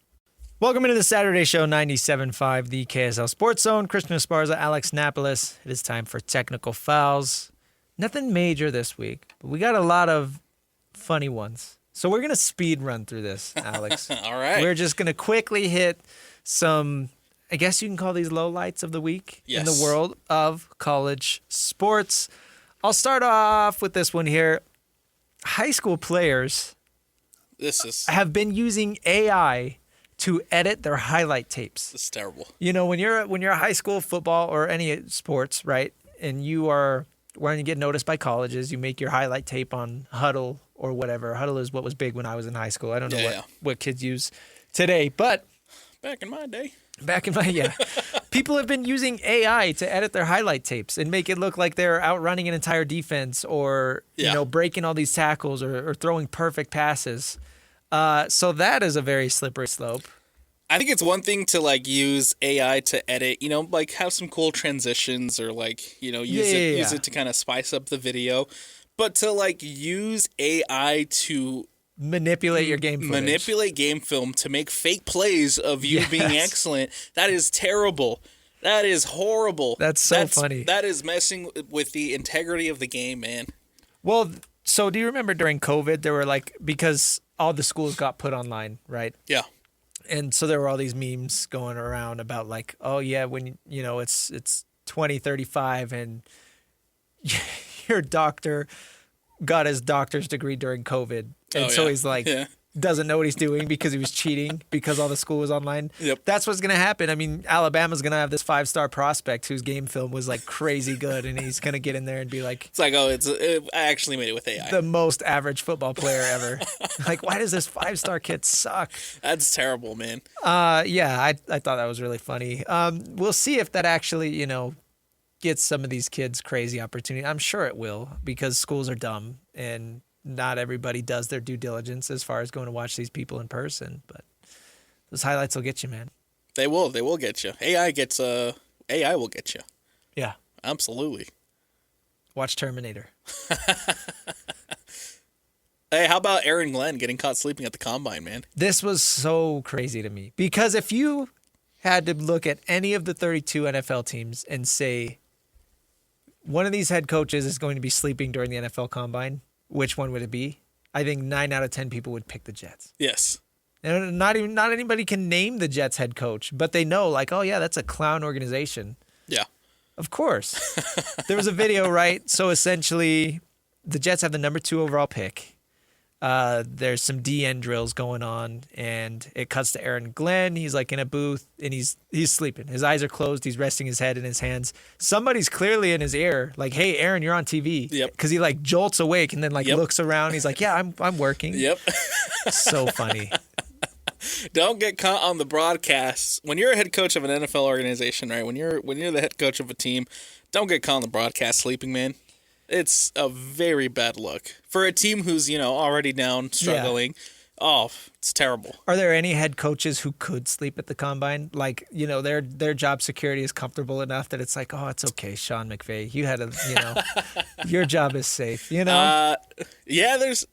Welcome into the Saturday Show, 97.5, the KSL Sports Zone. Christian Esparza, Alex Napoles. It is time for technical fouls. Nothing major this week, but we got a lot of funny ones. So we're going to speed run through this, Alex. All right. We're just going to quickly hit some, I guess you can call these lowlights of the week in the world of college sports. I'll start off with this one here. High school players have been using AI to edit their highlight tapes. This is terrible. When you're a high school football or any sports, right, and when you get noticed by colleges, you make your highlight tape on Huddle or whatever. Huddle is what was big when I was in high school. I don't know what kids use today, but back in my day. People have been using AI to edit their highlight tapes and make it look like they're outrunning an entire defense or breaking all these tackles or throwing perfect passes. So that is a very slippery slope. I think it's one thing to use AI to edit, have some cool transitions or use it to kind of spice up the video, but to use AI to manipulate your game footage. Manipulate game film to make fake plays of you being excellent. That is terrible. That is horrible. That's funny. That is messing with the integrity of the game, man. Well, so do you remember during COVID, there were because all the schools got put online, right? Yeah. And so there were all these memes going around about when it's 2035 and your doctor got his doctor's degree during COVID. And he's doesn't know what he's doing because he was cheating because all the school was online. Yep. That's what's going to happen. I mean, Alabama's going to have this 5-star prospect whose game film was like crazy good, and he's going to get in there and be like, It's like, I actually made it with AI. the most average football player ever. Like, why does this 5-star kid suck? That's terrible, man. Yeah, I thought that was really funny. We'll see if that actually, gets some of these kids crazy opportunity. I'm sure it will, because schools are dumb and not everybody does their due diligence as far as going to watch these people in person. But those highlights will get you, man. They will get you. AI will get you. Yeah. Absolutely. Watch Terminator. Hey, how about Aaron Glenn getting caught sleeping at the combine, man? This was so crazy to me, because if you had to look at any of the 32 NFL teams and say one of these head coaches is going to be sleeping during the NFL combine, which one would it be? I think 9 out of 10 people would pick the Jets. Yes. And not anybody can name the Jets head coach, but they know, like, oh yeah, that's a clown organization. Yeah. Of course. There was a video, right? So essentially, the Jets have the number 2 overall pick. There's some DN drills going on, and it cuts to Aaron Glenn. He's like in a booth, and he's sleeping. His eyes are closed. He's resting his head in his hands. Somebody's clearly in his ear, like, "Hey, Aaron, you're on TV." Yep. Because he like jolts awake and then like Yep. looks around. He's like, "Yeah, I'm working." Yep. So funny. Don't get caught on the broadcast. When you're a head coach of an NFL organization, right? When you're the head coach of a team, don't get caught on the broadcast sleeping, man. It's a very bad look for a team who's, already down, struggling. Yeah. Oh, it's terrible. Are there any head coaches who could sleep at the combine? Like, their job security is comfortable enough that it's like, oh, it's okay, Sean McVay. You had your job is safe, Yeah, there's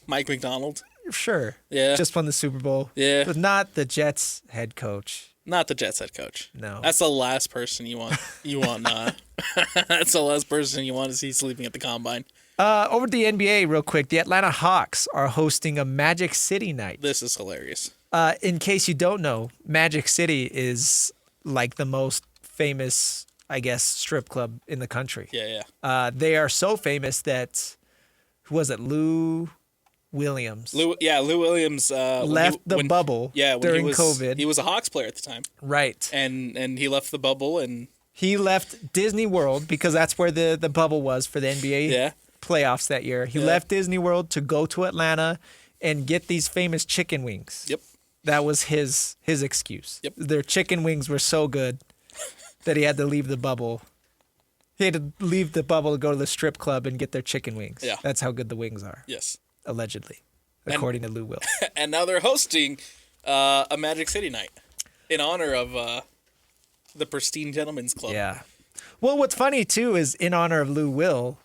Mike McDonald. Sure. Yeah. Just won the Super Bowl. Yeah. But not the Jets head coach. Not the Jets head coach. No. That's the last person you want. That's the last person you want to see sleeping at the combine. Over to the NBA real quick. The Atlanta Hawks are hosting a Magic City night. This is hilarious. In case you don't know, Magic City is like the most famous, I guess, strip club in the country. Yeah. They are so famous that, who was it? Lou Williams. Lou Williams left the bubble during COVID. He was a Hawks player at the time. Right. And he left the bubble, and he left Disney World because that's where the bubble was for the NBA playoffs that year. He left Disney World to go to Atlanta and get these famous chicken wings. Yep. That was his excuse. Yep. Their chicken wings were so good that he had to leave the bubble. He had to leave the bubble to go to the strip club and get their chicken wings. Yeah. That's how good the wings are. Yes. Allegedly, according to Lou Will. And now they're hosting a Magic City night in honor of the Pristine Gentlemen's Club. Yeah. Well, what's funny too is in honor of Lou Will,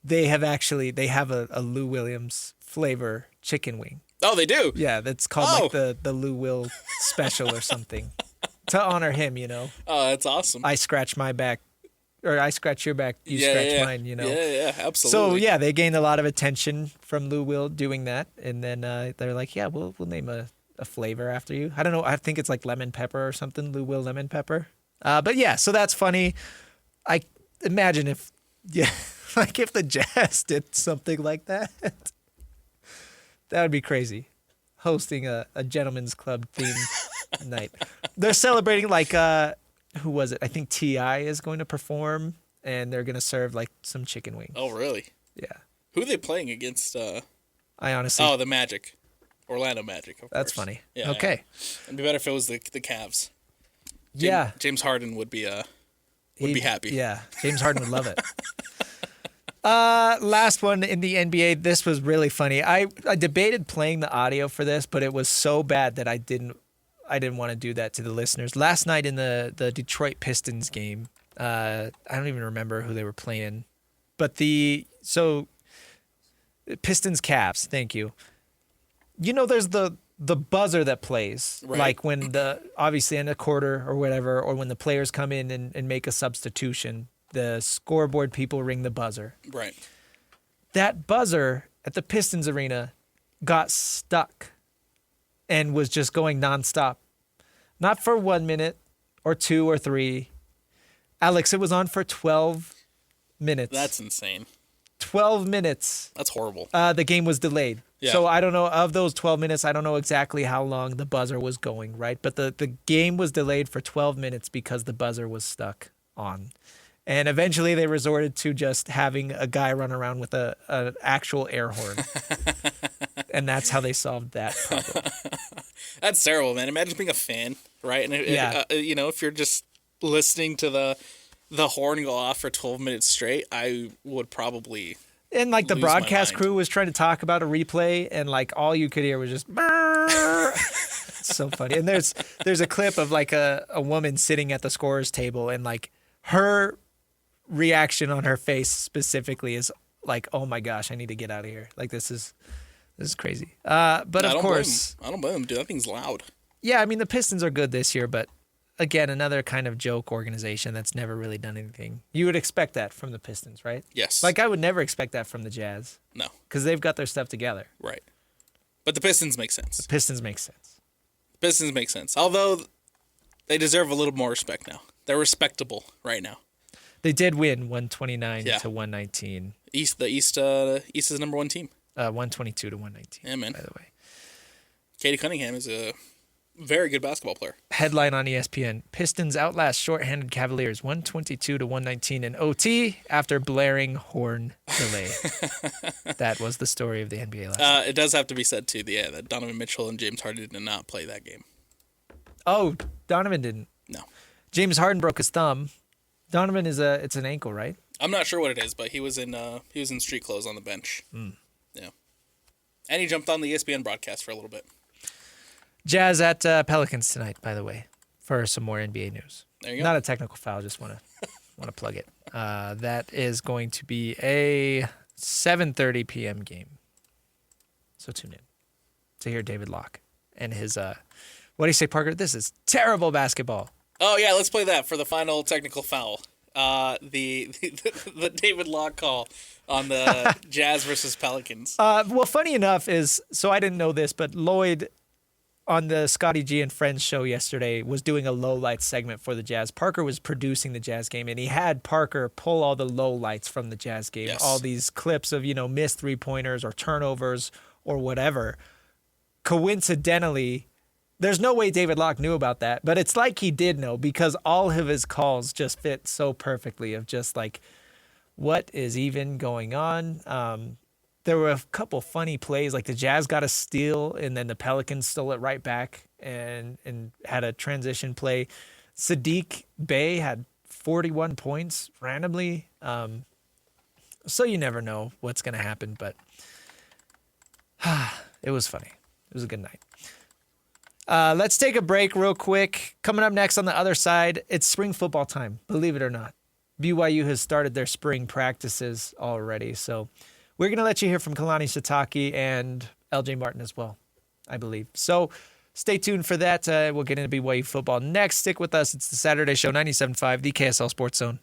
they have a Lou Williams flavor chicken wing. Oh, they do? Yeah, that's called like the Lou Will special or something to honor him. Oh, that's awesome. I scratch my back. Or I scratch your back, you scratch mine, Yeah, absolutely. So, yeah, they gained a lot of attention from Lou Will doing that. And then they're like, yeah, we'll name a flavor after you. I don't know. I think it's like lemon pepper or something, Lou Will lemon pepper. But, yeah, so that's funny. I imagine if the Jazz did something like that, that would be crazy. Hosting a gentleman's club themed night. They're celebrating like... who was it? I think T.I. is going to perform, and they're going to serve like some chicken wings. Oh, really? Yeah. Who are they playing against? I honestly... Oh, the Magic. Orlando Magic, of That's course. funny. Yeah, okay. Yeah. It'd be better if it was the Cavs. Yeah. James Harden would be be happy. Yeah. James Harden would love it. Last one in the NBA. This was really funny. I debated playing the audio for this, but it was so bad that I didn't want to do that to the listeners. Last night in the Detroit Pistons game, I don't even remember who they were playing, but Pistons Cavs. Thank you. There's the buzzer that plays, right. Like when obviously in a quarter or whatever, or when the players come in and make a substitution, the scoreboard people ring the buzzer. Right. That buzzer at the Pistons arena got stuck and was just going nonstop. Not for 1 minute or 2 or 3. Alex, it was on for 12 minutes. That's insane. 12 minutes. That's horrible. The game was delayed. Yeah. So I don't know, of those 12 minutes, I don't know exactly how long the buzzer was going, right? But the game was delayed for 12 minutes because the buzzer was stuck on. And eventually they resorted to just having a guy run around with an actual air horn. And that's how they solved that problem. That's terrible, man. Imagine being a fan, right? And if you're just listening to the horn go off for 12 minutes straight, I would probably... And like the broadcast crew was trying to talk about a replay, and like all you could hear was just it's so funny. And there's a clip of like a woman sitting at the scorer's table, and like her reaction on her face specifically is like, oh my gosh, I need to get out of here. Like this is crazy. But of course, I don't blame him, dude. That thing's loud. Yeah, I mean the Pistons are good this year, but again, another kind of joke organization that's never really done anything. You would expect that from the Pistons, right? Yes. Like, I would never expect that from the Jazz. No. Because they've got their stuff together. Right. But the Pistons make sense. The Pistons make sense. Pistons make sense. Although, they deserve a little more respect now. They're respectable right now. They did win 129 to 119. The East is number one team. 122 to 119. Yeah, man. By the way. Katie Cunningham is a very good basketball player. Headline on ESPN: Pistons outlast shorthanded Cavaliers 122 to 119 in OT after blaring horn delay. That was the story of the NBA last night. It does have to be said too, that Donovan Mitchell and James Harden did not play that game. Oh, Donovan didn't. No. James Harden broke his thumb. Donovan it's an ankle, right? I'm not sure what it is, but he was in street clothes on the bench. Yeah. And he jumped on the ESPN broadcast for a little bit. Jazz at Pelicans tonight, by the way, for some more NBA news. There you go. Not a technical foul, just want to plug it. That is going to be a 7:30 p.m. game. So tune in to hear David Locke and his what do you say, Parker? This is terrible basketball. Oh yeah, let's play that for the final technical foul. The David Locke call on the Jazz versus Pelicans. Well, funny enough so I didn't know this, but Lloyd on the Scotty G and Friends show yesterday was doing a low lights segment for the Jazz. Parker was producing the Jazz game, and he had Parker pull all the low lights from the Jazz game, yes. All these clips of, missed three-pointers or turnovers or whatever. Coincidentally, there's no way David Locke knew about that, but it's like he did know because all of his calls just fit so perfectly of just like, what is even going on? There were a couple funny plays, like the Jazz got a steal, and then the Pelicans stole it right back and had a transition play. Sadiq Bey had 41 points randomly. So you never know what's going to happen, but it was funny. It was a good night. Let's take a break real quick. Coming up next on the other side, it's spring football time, believe it or not. BYU has started their spring practices already, so we're going to let you hear from Kalani Sitake and LJ Martin as well, I believe. So stay tuned for that. We'll get into BYU football next. Stick with us. It's the Saturday Show, 97.5, the KSL Sports Zone.